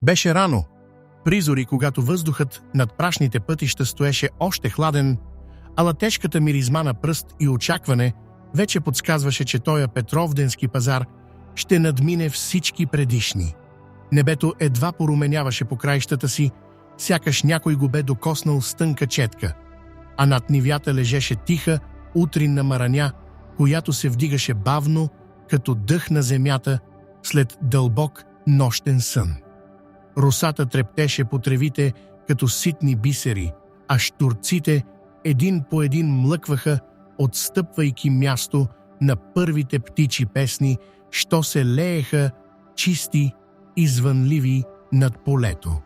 Беше рано, призори, когато въздухът над прашните пътища стоеше още хладен, ала тежката миризма на пръст и очакване вече подсказваше, че тоя Петровденски пазар ще надмине всички предишни. Небето едва поруменяваше по краищата си, сякаш някой го бе докоснал с тънка четка, а над нивята лежеше тиха утринна мараня, която се вдигаше бавно, като дъх на земята след дълбок нощен сън. Росата трептеше по тревите като ситни бисери, а щурците един по един млъкваха, отстъпвайки място на първите птичи песни, що се лееха чисти и звънливи над полето.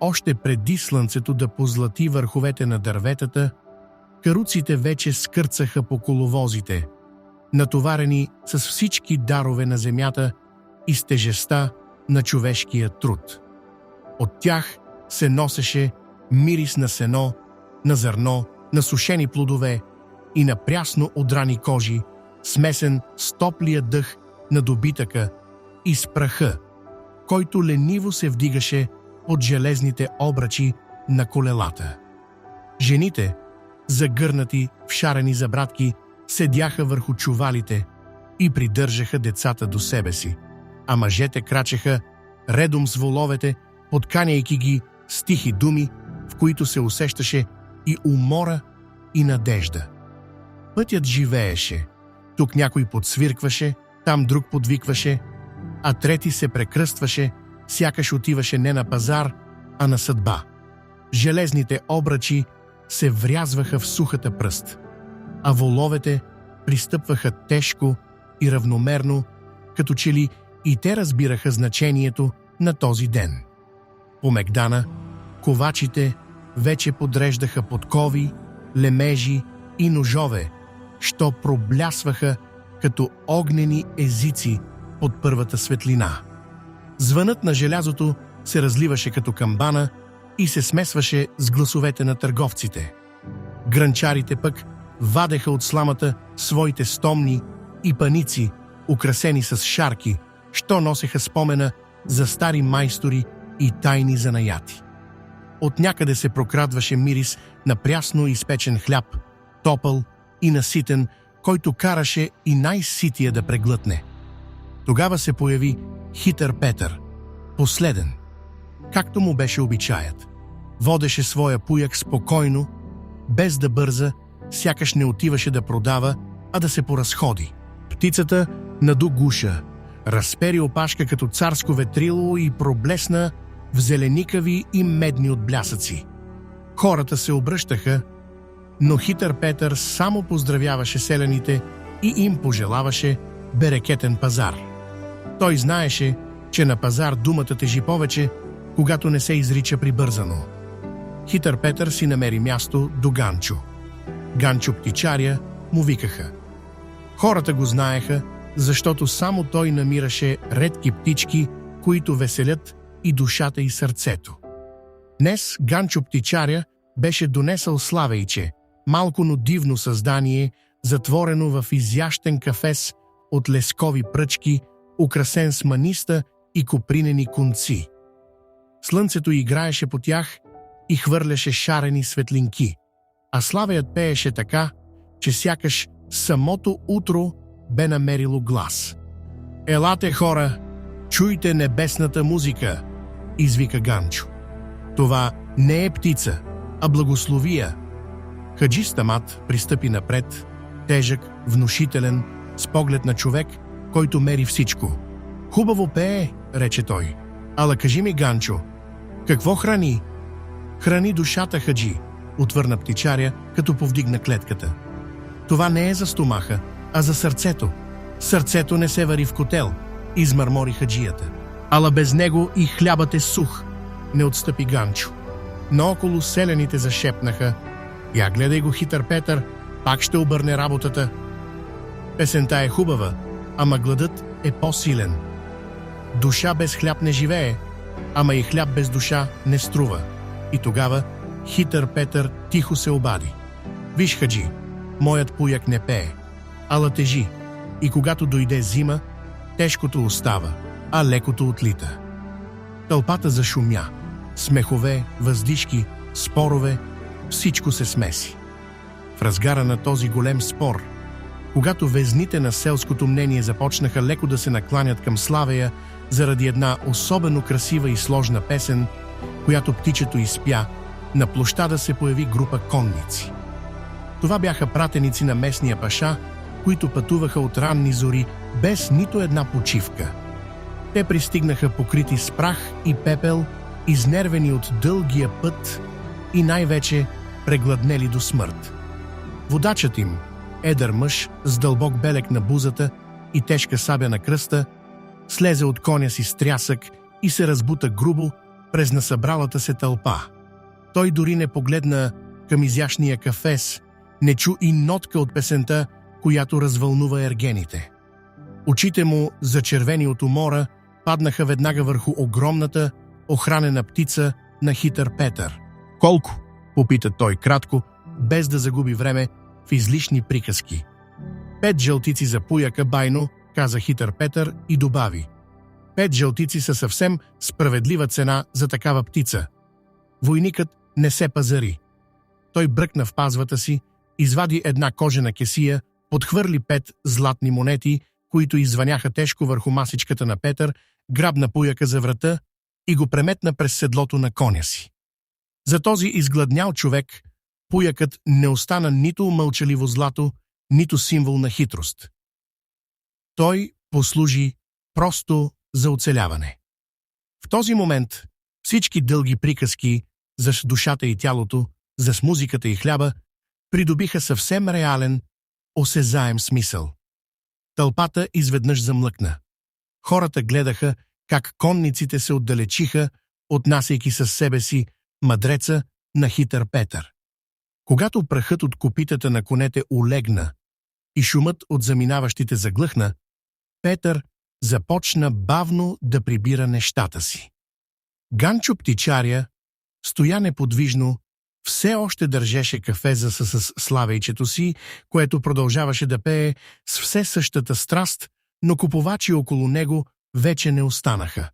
Още преди слънцето да позлати върховете на дърветата, каруците вече скърцаха по коловозите, натоварени с всички дарове на земята и с тежестта на човешкия труд. От тях се носеше мирис на сено, на зърно, на сушени плодове и на прясно одрани кожи, смесен с топлия дъх на добитъка и с праха, който лениво се вдигаше от железните обръчи на колелата. Жените, загърнати в шарени забрадки, седяха върху чувалите и придържаха децата до себе си, а мъжете крачеха редом с воловете, подканяйки ги с тихи думи, в които се усещаше и умора, и надежда. Пътят живееше. Тук някой подсвиркваше, там друг подвикваше, а трети се прекръстваше, сякаш отиваше не на пазар, а на съдба. Железните обръчи се врязваха в сухата пръст, а воловете пристъпваха тежко и равномерно, като че ли и те разбираха значението на този ден. По мегдана ковачите вече подреждаха подкови, лемежи и ножове, що проблясваха като огнени езици под първата светлина. Звънът на желязото се разливаше като камбана и се смесваше с гласовете на търговците. Грънчарите пък вадеха от сламата своите стомни и паници, украсени с шарки, що носеха спомена за стари майстори и тайни занаяти. От някъде се прокрадваше мирис на прясно изпечен хляб, топъл и наситен, който караше и най-сития да преглътне. Тогава се появи хитър Петър, последен, както му беше обичаят. Водеше своя пуяк спокойно, без да бърза, сякаш не отиваше да продава, а да се поразходи. Птицата наду гуша, разпери опашка като царско ветрило и проблесна в зеленикави и медни отблясъци. Хората се обръщаха, но хитър Петър само поздравяваше селяните и им пожелаваше берекетен пазар. Той знаеше, че на пазар думата тежи повече, когато не се изрича прибързано. Хитър Петър си намери място до Ганчо. Ганчо птичаря му викаха. Хората го знаеха, защото само той намираше редки птички, които веселят и душата и сърцето. Днес Ганчо птичаря беше донесъл славейче, малко, но дивно създание, затворено в изящен кафес от лескови пръчки, украсен с маниста и копринени конци. Слънцето играеше по тях и хвърляше шарени светлинки, а славеят пееше така, че сякаш самото утро бе намерило глас. «Елате, хора, чуйте небесната музика!» извика Ганчо. Това не е птица, а благословия. Хаджи Стамат пристъпи напред, тежък, внушителен, с поглед на човек, който мери всичко. «Хубаво пее», рече той. «Ала кажи ми, Ганчо, какво храни?» «Храни душата, хаджи», отвърна птичаря, като повдигна клетката. «Това не е за стомаха, а за сърцето. Сърцето не се вари в котел», измърмори хаджията. «Ала без него и хлябът е сух», не отстъпи Ганчо. Наоколо селяните зашепнаха. «Я гледай го, хитър Петър, пак ще обърне работата». Песента е хубава, ама гладът е по-силен. Душа без хляб не живее, ама и хляб без душа не струва. И тогава хитър Петър тихо се обади. «Виж, хаджи, моят пуяк не пее, ала тежи, и когато дойде зима, тежкото остава, а лекото отлита». Тълпата зашумя. Смехове, въздишки, спорове, всичко се смеси. В разгара на този голем спор, когато везните на селското мнение започнаха леко да се накланят към Славея заради една особено красива и сложна песен, която птичето изпя, на площада се появи група конници. Това бяха пратеници на местния паша, които пътуваха от ранни зори без нито една почивка. Те пристигнаха покрити с прах и пепел, изнервени от дългия път и най-вече прегладнели до смърт. Водачът им, едър мъж с дълбок белек на бузата и тежка сабя на кръста, слезе от коня си с трясък и се разбута грубо през насъбралата се тълпа. Той дори не погледна към изящния кафес, не чу и нотка от песента, която развълнува ергените. Очите му, зачервени от умора, паднаха веднага върху огромната, охранена птица на хитър Петър. «Колко?» попита той кратко, без да загуби време в излишни приказки. 5 жълтици за пуяка, байно, каза хитър Петър и добави. 5 жълтици са съвсем справедлива цена за такава птица. Войникът не се пазари. Той бръкна в пазвата си, извади една кожена кесия, подхвърли 5 златни монети, които извъняха тежко върху масичката на Петър, грабна пуяка за врата и го преметна през седлото на коня си. За този изгладнял човек пуякът не остана нито мълчаливо злато, нито символ на хитрост. Той послужи просто за оцеляване. В този момент всички дълги приказки за душата и тялото, за музиката и хляба, придобиха съвсем реален, осезаем смисъл. Тълпата изведнъж замлъкна. Хората гледаха как конниците се отдалечиха, отнасяйки със себе си мъдреца на хитър Петър. Когато прахът от копитата на конете олегна и шумът от заминаващите заглъхна, Петър започна бавно да прибира нещата си. Ганчо птичаря стоя неподвижно, все още държеше кафеза с славейчето си, което продължаваше да пее с все същата страст, но купувачи около него вече не останаха.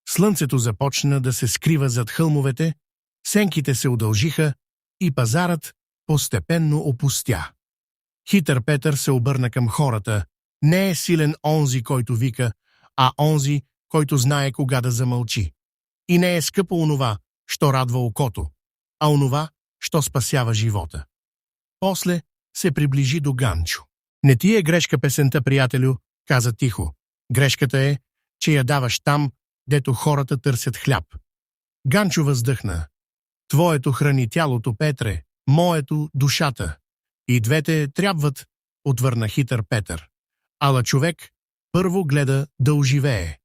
Слънцето започна да се скрива зад хълмовете, сенките се удължиха и пазарът постепенно опустя. Хитър Петър се обърна към хората. Не е силен онзи, който вика, а онзи, който знае кога да замълчи. И не е скъпо онова, що радва окото, а онова, що спасява живота. После се приближи до Ганчо. Не ти е грешка песента, приятелю, каза тихо. Грешката е, че я даваш там, дето хората търсят хляб. Ганчо въздъхна. Твоето храни тялото, Петре, моето душата. И двете трябват, отвърна хитър Петър. Ала човек първо гледа да оживее.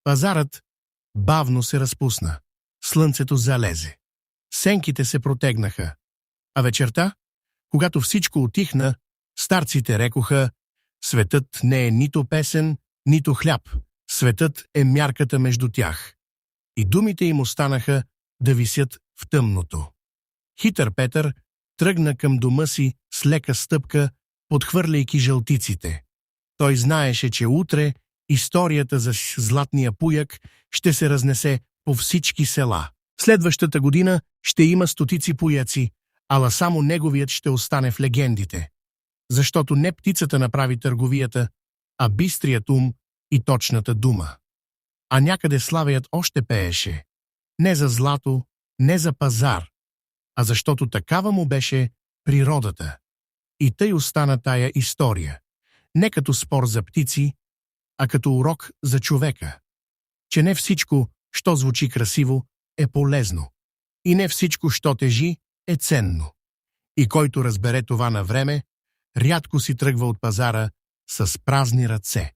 Пазарът бавно се разпусна. Слънцето залезе. Сенките се протегнаха. А вечерта, когато всичко утихна, старците рекоха: светът не е нито песен, нито хляб. Светът е мярката между тях. И думите им останаха да висят в тъмното. Хитър Петър тръгна към дома си с лека стъпка, подхвърляйки жълтиците. Той знаеше, че утре историята за златния пуяк ще се разнесе по всички села. Следващата година ще има стотици пуяци, ала само неговият ще остане в легендите. Защото не птицата направи търговията, а бистрият ум и точната дума. А някъде Славеят още пееше. Не за злато, не за пазар, а защото такава му беше природата. И тъй остана тая история. Не като спор за птици, а като урок за човека. Че не всичко, що звучи красиво, е полезно. И не всичко, що тежи, е ценно. И който разбере това на време, рядко си тръгва от пазара с празни ръце.